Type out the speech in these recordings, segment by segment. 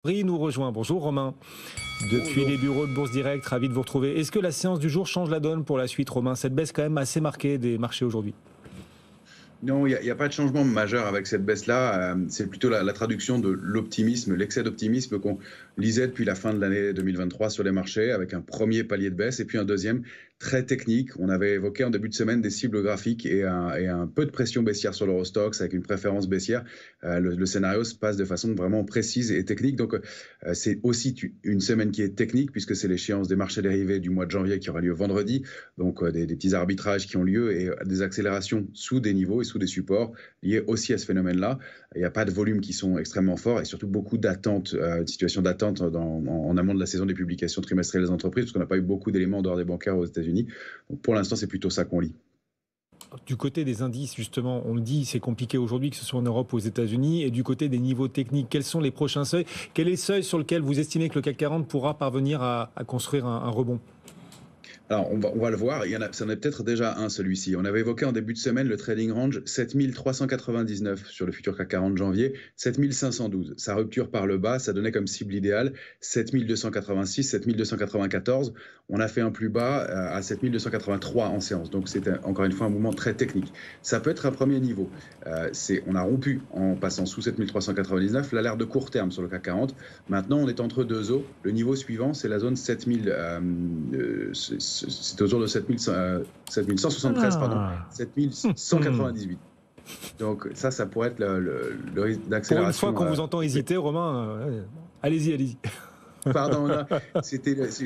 Romain nous rejoint. Bonjour Romain. Depuis les bureaux de Bourse Direct, ravi de vous retrouver. Est-ce que la séance du jour change la donne pour la suite, Romain? Cette baisse quand même assez marquée des marchés aujourd'hui. Non, il y a pas de changement majeur avec cette baisse-là. C'est plutôt la traduction de l'optimisme, l'excès d'optimisme qu'on lisait depuis la fin de l'année 2023 sur les marchés, avec un premier palier de baisse et puis un deuxième très technique. On avait évoqué en début de semaine des cibles graphiques et un peu de pression baissière sur l'Eurostoxx avec une préférence baissière. Le scénario se passe de façon vraiment précise et technique. Donc, c'est aussi une semaine qui est technique puisque c'est l'échéance des marchés dérivés du mois de janvier qui aura lieu vendredi. Donc, des petits arbitrages qui ont lieu et des accélérations sous des niveaux et sous des supports liés aussi à ce phénomène-là. Il n'y a pas de volumes qui sont extrêmement forts et surtout beaucoup d'attentes, une situation d'attente en amont de la saison des publications trimestrielles des entreprises parce qu'on n'a pas eu beaucoup d'éléments en dehors des bancaires aux États-Unis. Donc pour l'instant, c'est plutôt ça qu'on lit. Du côté des indices, justement, on le dit, c'est compliqué aujourd'hui, que ce soit en Europe ou aux États-Unis. Et du côté des niveaux techniques, quels sont les prochains seuils? Quel est le seuil sur lequel vous estimez que le CAC 40 pourra parvenir à construire un rebond? Alors, on va le voir. Ça en est peut-être déjà un, celui-ci. On avait évoqué en début de semaine le trading range 7399 sur le futur CAC 40 janvier, 7512. Sa rupture par le bas, ça donnait comme cible idéale 7286, 7294. On a fait un plus bas à 7283 en séance. Donc, c'était encore une fois un mouvement très technique. Ça peut être un premier niveau. On a rompu en passant sous 7399 l'alerte de court terme sur le CAC 40. Maintenant, on est entre deux eaux. Le niveau suivant, c'est la zone 7000. C'est autour de 7173, pardon, 7198. Donc ça pourrait être le risque d'accélération. Pour une fois qu'on vous entend hésiter, Romain, allez-y. Pardon, là, je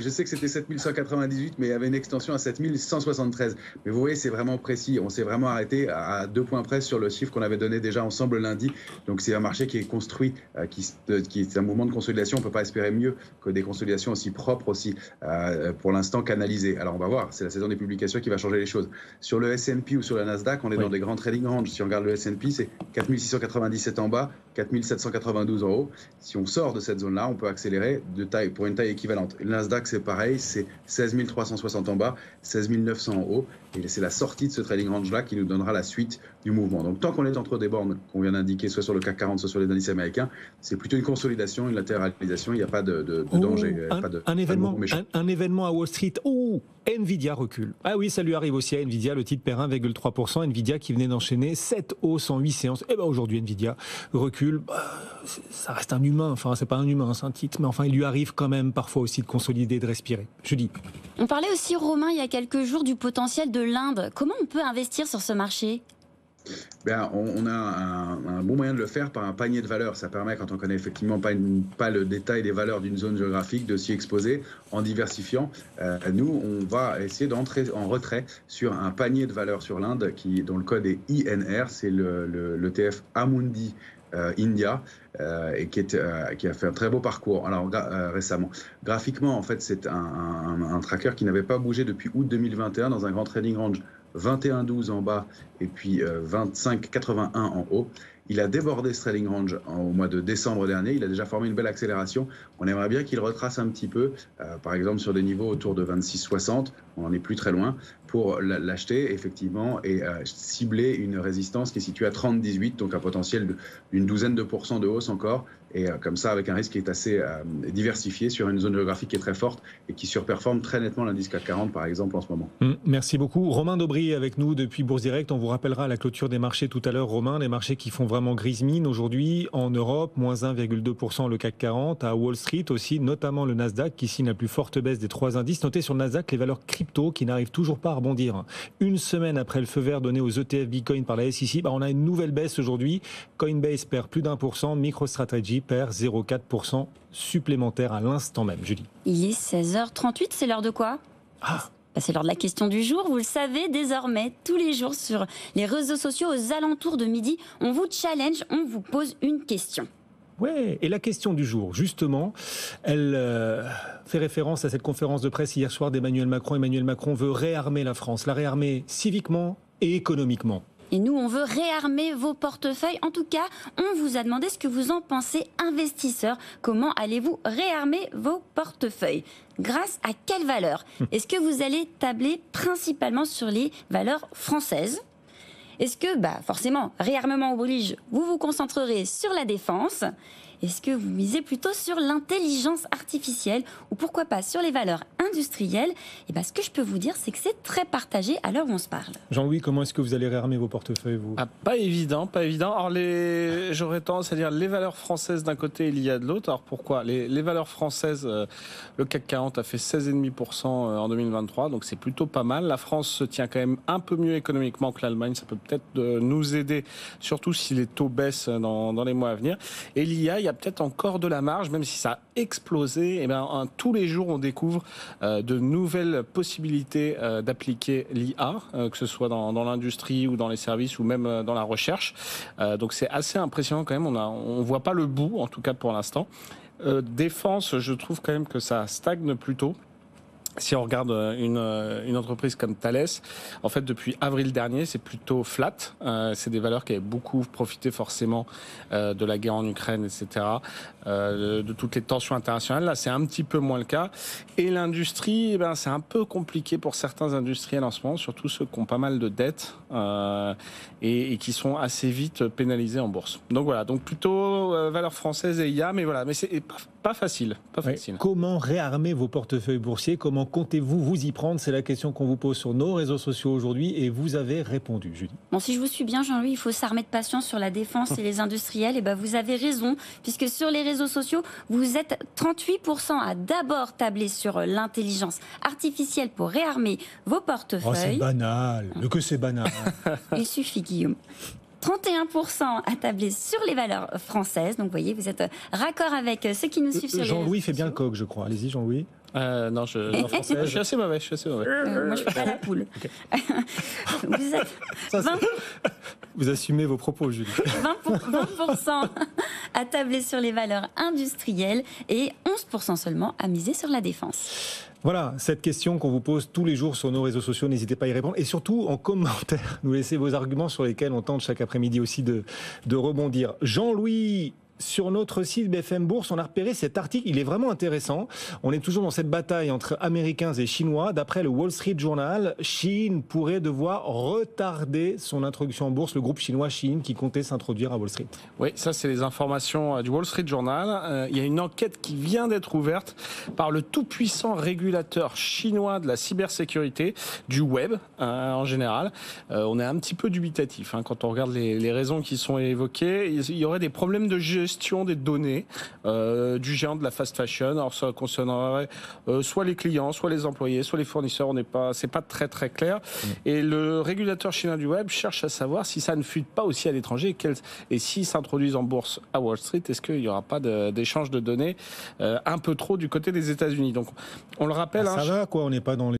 sais que c'était 7198, mais il y avait une extension à 7173. Mais vous voyez, c'est vraiment précis. On s'est vraiment arrêté à 2 points près sur le chiffre qu'on avait donné déjà ensemble lundi. Donc c'est un marché qui est construit, qui est un mouvement de consolidation. On ne peut pas espérer mieux que des consolidations aussi propres, aussi pour l'instant canalisées. Alors on va voir, c'est la saison des publications qui va changer les choses. Sur le S&P ou sur la Nasdaq, on est dans des grands trading ranges. Si on regarde le S&P, c'est 4697 en bas, 4792 en haut. Si on sort de cette zone-là, on peut accélérer pour une taille équivalente. Le Nasdaq, c'est pareil, c'est 16 360 en bas, 16 900 en haut. Et c'est la sortie de ce trading range-là qui nous donnera la suite du mouvement. Donc, tant qu'on est entre des bornes qu'on vient d'indiquer, soit sur le CAC 40, soit sur les indices américains, c'est plutôt une consolidation, une latéralisation. Il n'y a pas de danger. Un événement à Wall Street. Nvidia recule. Ah oui, ça lui arrive aussi à Nvidia. Le titre perd 1,3%. Nvidia qui venait d'enchaîner 7 hausses en 8 séances. Et aujourd'hui, Nvidia recule. Ça reste un humain. Enfin, c'est pas un humain, c'est un titre. Mais enfin, il lui arrive quand même parfois aussi de consolider, de respirer. Je dis. On parlait aussi, Romain, il y a quelques jours du potentiel de l'Inde. Comment on peut investir sur ce marché ? On a un bon moyen de le faire par un panier de valeurs. Ça permet, quand on connaît effectivement pas le détail des valeurs d'une zone géographique, de s'y exposer en diversifiant. Nous, on va essayer d'entrer en retrait sur un panier de valeurs sur l'Inde dont le code est INR, c'est l'ETF Amundi India, et qui a fait un très beau parcours récemment. Graphiquement, en fait, c'est un tracker qui n'avait pas bougé depuis août 2021 dans un grand trading range 21,12 en bas et puis 25,81 en haut. Il a débordé ce trading range au mois de décembre dernier. Il a déjà formé une belle accélération. On aimerait bien qu'il retrace un petit peu, par exemple sur des niveaux autour de 26,60. On n'en est plus très loin pour l'acheter effectivement et cibler une résistance qui est située à 30,18, donc un potentiel d'une douzaine de pourcents de hausse encore. Et comme ça, avec un risque qui est assez diversifié sur une zone géographique qui est très forte et qui surperforme très nettement l'indice CAC 40, par exemple, en ce moment. Merci beaucoup. Romain Daubry avec nous depuis Bourse Direct. On vous rappellera à la clôture des marchés tout à l'heure, Romain, les marchés qui font vraiment grise mine aujourd'hui en Europe, moins 1,2% le CAC 40, à Wall Street aussi, notamment le Nasdaq qui signe la plus forte baisse des 3 indices. Notez sur le Nasdaq les valeurs crypto qui n'arrivent toujours pas à rebondir. Une semaine après le feu vert donné aux ETF Bitcoin par la SEC, on a une nouvelle baisse aujourd'hui. Coinbase perd plus d'1%, MicroStrategy perd 0,4% supplémentaire à l'instant même. Julie. Il est 16h38, c'est l'heure de quoi ? C'est l'heure de la question du jour. Vous le savez désormais, tous les jours sur les réseaux sociaux, aux alentours de midi, on vous challenge, on vous pose une question. Ouais, et la question du jour, justement, elle fait référence à cette conférence de presse hier soir d'Emmanuel Macron. Emmanuel Macron veut réarmer la France, la réarmer civiquement et économiquement. Et nous, on veut réarmer vos portefeuilles. En tout cas, on vous a demandé ce que vous en pensez, investisseurs. Comment allez-vous réarmer vos portefeuilles ? Grâce à quelle valeur ? Est-ce que vous allez tabler principalement sur les valeurs françaises ? Est-ce que, forcément, réarmement oblige, vous vous concentrerez sur la défense ? Est-ce que vous misez plutôt sur l'intelligence artificielle ou pourquoi pas sur les valeurs industrielles? Et ben, ce que je peux vous dire, c'est que c'est très partagé à l'heure où on se parle. Jean-Louis, comment est-ce que vous allez réarmer vos portefeuilles, vous? Pas évident, pas évident. Alors j'aurais tendance à dire les valeurs françaises d'un côté et l'IA de l'autre. Alors pourquoi les valeurs françaises, le CAC 40 a fait 16,5% en 2023, donc c'est plutôt pas mal. La France se tient quand même un peu mieux économiquement que l'Allemagne, ça peut peut-être nous aider, surtout si les taux baissent dans les mois à venir. Et l'IA, il y a peut-être encore de la marge, même si ça a explosé. Et ben, tous les jours, on découvre de nouvelles possibilités d'appliquer l'IA, que ce soit dans l'industrie ou dans les services ou même dans la recherche. Donc c'est assez impressionnant quand même. On voit pas le bout, en tout cas pour l'instant. Défense, je trouve quand même que ça stagne plutôt. Si on regarde une entreprise comme Thales, en fait depuis avril dernier, c'est plutôt flat. C'est des valeurs qui avaient beaucoup profité forcément de la guerre en Ukraine, etc., de toutes les tensions internationales. Là, c'est un petit peu moins le cas. Et l'industrie, c'est un peu compliqué pour certains industriels en ce moment, surtout ceux qui ont pas mal de dettes et qui sont assez vite pénalisés en bourse. Donc voilà, donc plutôt valeurs françaises et IA, mais voilà, mais c'est pas facile, pas facile. Comment réarmer vos portefeuilles boursiers? Comment comptez-vous vous y prendre? C'est la question qu'on vous pose sur nos réseaux sociaux aujourd'hui et vous avez répondu, Julie. Bon, si je vous suis bien, Jean-Louis, il faut s'armer de patience sur la défense et les industriels. Et ben, vous avez raison, puisque sur les réseaux sociaux, vous êtes 38% à d'abord tabler sur l'intelligence artificielle pour réarmer vos portefeuilles. Oh, c'est banal, que c'est banal. Il suffit, Guillaume. 31% à tabler sur les valeurs françaises. Donc, vous voyez, vous êtes raccord avec ceux qui nous suivent sur les réseaux Jean-Louis fait bien le sociaux. coq, je crois. Allez-y, Jean-Louis. Non, je suis assez mauvais. Moi, je fais pas la poule. Vous êtes 20%, Vous assumez vos propos, Julie. 20% à tabler sur les valeurs industrielles et 11% seulement à miser sur la défense. Voilà, cette question qu'on vous pose tous les jours sur nos réseaux sociaux, n'hésitez pas à y répondre. Et surtout, en commentaire, nous laissez vos arguments sur lesquels on tente chaque après-midi aussi de rebondir. Jean-Louis, sur notre site BFM Bourse, on a repéré cet article, il est vraiment intéressant. On est toujours dans cette bataille entre Américains et Chinois. D'après le Wall Street Journal, Shein pourrait devoir retarder son introduction en bourse, le groupe chinois Shein qui comptait s'introduire à Wall Street. Oui, ça c'est les informations du Wall Street Journal. Il y a une enquête qui vient d'être ouverte par le tout-puissant régulateur chinois de la cybersécurité, du web en général. On est un petit peu dubitatif quand on regarde les raisons qui sont évoquées. Il y aurait des problèmes de gestion des données du géant de la fast fashion. Alors ça concernerait soit les clients, soit les employés, soit les fournisseurs. C'est pas très très clair. Et le régulateur chinois du web cherche à savoir si ça ne fuite pas aussi à l'étranger et s'ils s'introduisent en bourse à Wall Street, est-ce qu'il n'y aura pas d'échange de données un peu trop du côté des États-Unis. Donc on le rappelle. Ça va quoi, on n'est pas dans les